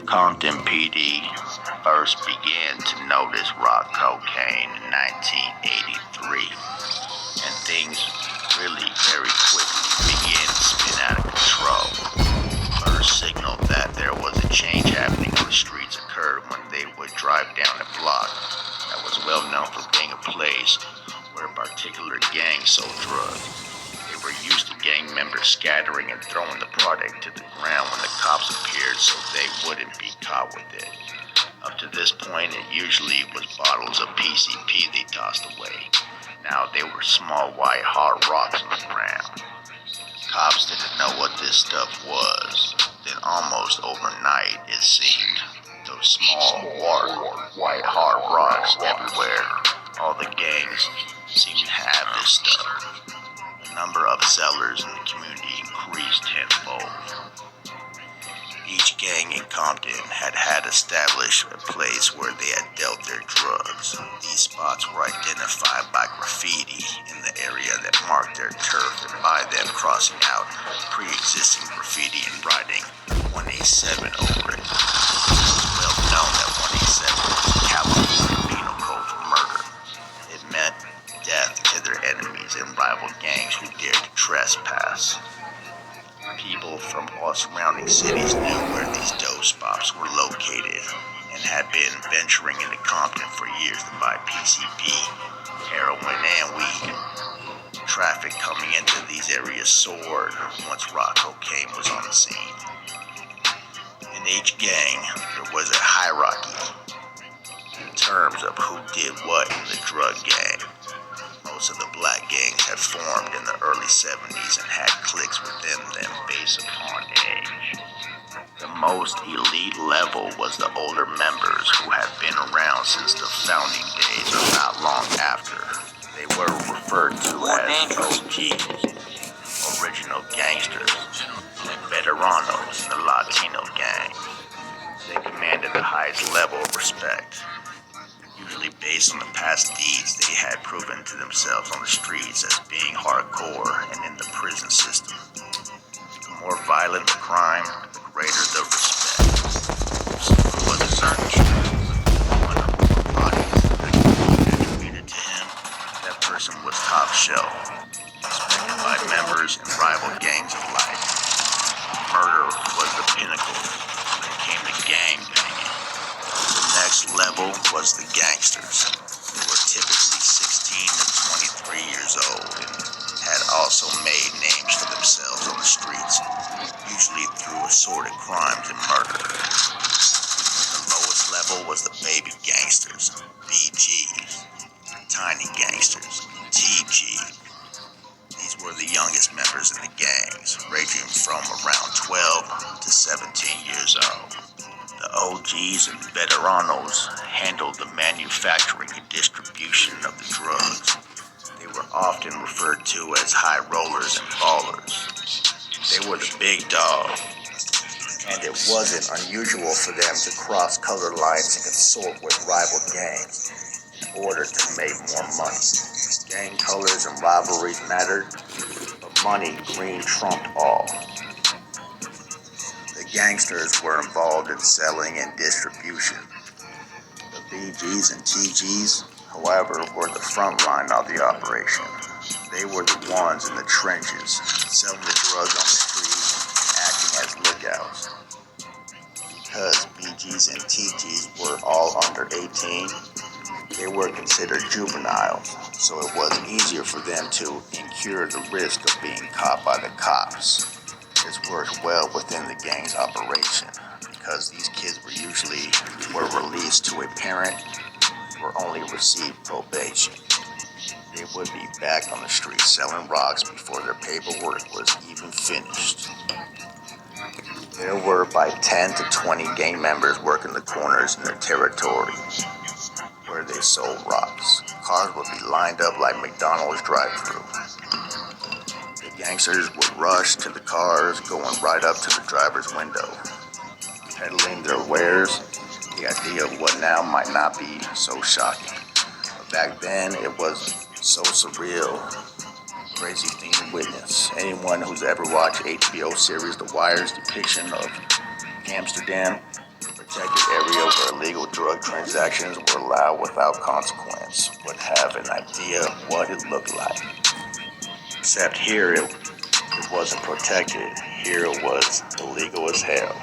Compton PD first began to notice rock cocaine in 1983, and things really very quickly began to spin out of control. First signal that there was a change happening on the streets occurred when they would drive down a block that was well known for being a place where a particular gang sold drugs. They were used to gang members scattering and throwing the product to the ground when the cops appeared so they wouldn't be caught with it. Up to this point, it usually was bottles of PCP they tossed away. Now they were small white hard rocks on the ground. Cops didn't know what this stuff was. Then almost overnight, it seemed, those small white hard rocks everywhere. All the gangs seemed to have this stuff. The number of sellers in the community increased tenfold. Each gang in Compton had established a place where they had dealt their drugs. These spots were identified by graffiti in the area that marked their turf and by them crossing out pre-existing graffiti and writing 187 over it. It was well known that 187 was the California penal code for murder. It meant death to their enemies and rival gangs who dared to trespass. People from all surrounding cities knew where these dope spots were located and had been venturing into Compton for years to buy PCP, heroin, and weed. Traffic coming into these areas soared once rock cocaine was on the scene. In each gang, there was a hierarchy in terms of who did what in the drug game. Most of the black gangs had formed in the early 70s and had cliques within them based upon age. The most elite level was the older members who had been around since the founding days or not long after. They were referred to as OGs, original gangsters, and veteranos in the Latino gang. They commanded the highest level of respect. Usually based on the past deeds they had proven to themselves on the streets as being hardcore and in the prison system. The more violent the crime, the greater the respect. If someone was a gangster, one of the bodies that attributed to him, that person was top shelf, respected by members and rival gangs alike. Murder was the pinnacle when it came to gang banging. The next level was the gangsters. They were typically 16 to 23 years old and had also made names for themselves on the streets, usually through assorted crimes and murder. The lowest level was the baby gangsters, BGs, tiny gangsters, TG. These were the youngest members in the gangs, ranging from around 12 to 17 years old. The OGs and veteranos handled the manufacturing and distribution of the drugs. They were often referred to as high rollers and ballers. They were the big dog, and it wasn't unusual for them to cross color lines and consort with rival gangs in order to make more money. Gang colors and rivalries mattered, but money green trumped all. Gangsters were involved in selling and distribution. The BGs and TGs, however, were the front line of the operation. They were the ones in the trenches, selling the drugs on the street and acting as lookouts. Because BGs and TGs were all under 18, they were considered juveniles, so it was easier for them to incur the risk of being caught by the cops. This worked well within the gang's operation because these kids were released to a parent or only received probation. They would be back on the street selling rocks before their paperwork was even finished. There were by 10 to 20 gang members working the corners in their territory where they sold rocks. Cars would be lined up like McDonald's drive-thru. Gangsters would rush to the cars, going right up to the driver's window, peddling their wares. The idea of what now might not be so shocking, but back then it was so surreal, crazy thing to witness. Anyone who's ever watched HBO series The Wire's depiction of Amsterdam, the protected area where illegal drug transactions were allowed without consequence would have an idea of what it looked like. Except here it wasn't protected. Here it was illegal as hell.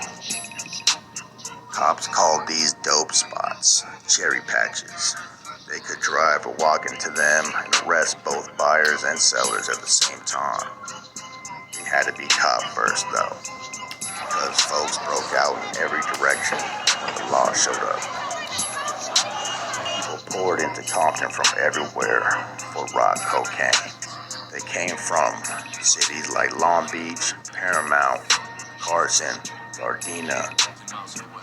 Cops called these dope spots cherry patches. They could drive or walk into them and arrest both buyers and sellers at the same time. They had to be caught first though, because folks broke out in every direction when the law showed up. People poured into Compton from everywhere for rock cocaine. They came from cities like Long Beach, Paramount, Carson, Gardena,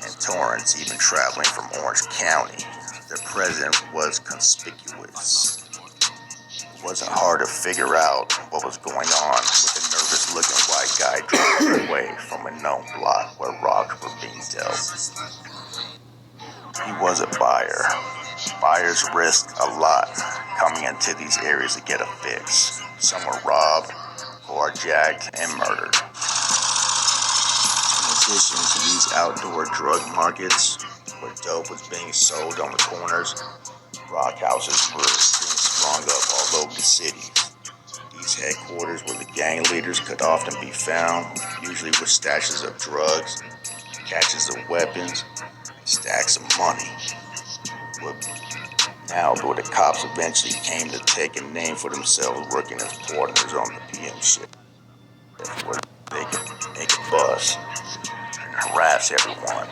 and Torrance, even traveling from Orange County. The president was conspicuous. It wasn't hard to figure out what was going on with a nervous-looking white guy driving away from a known block where rocks were being dealt. He was a buyer. Buyers risked a lot coming into these areas to get a fix. Some were robbed, carjacked, and murdered. In addition to these outdoor drug markets, where dope was being sold on the corners, rock houses were being sprung up all over the city. These headquarters where the gang leaders could often be found, usually with stashes of drugs, caches of weapons, and stacks of money. Now, where the cops eventually came to take a name for themselves working as partners on the PM shift, where they could make a bust and harass everyone.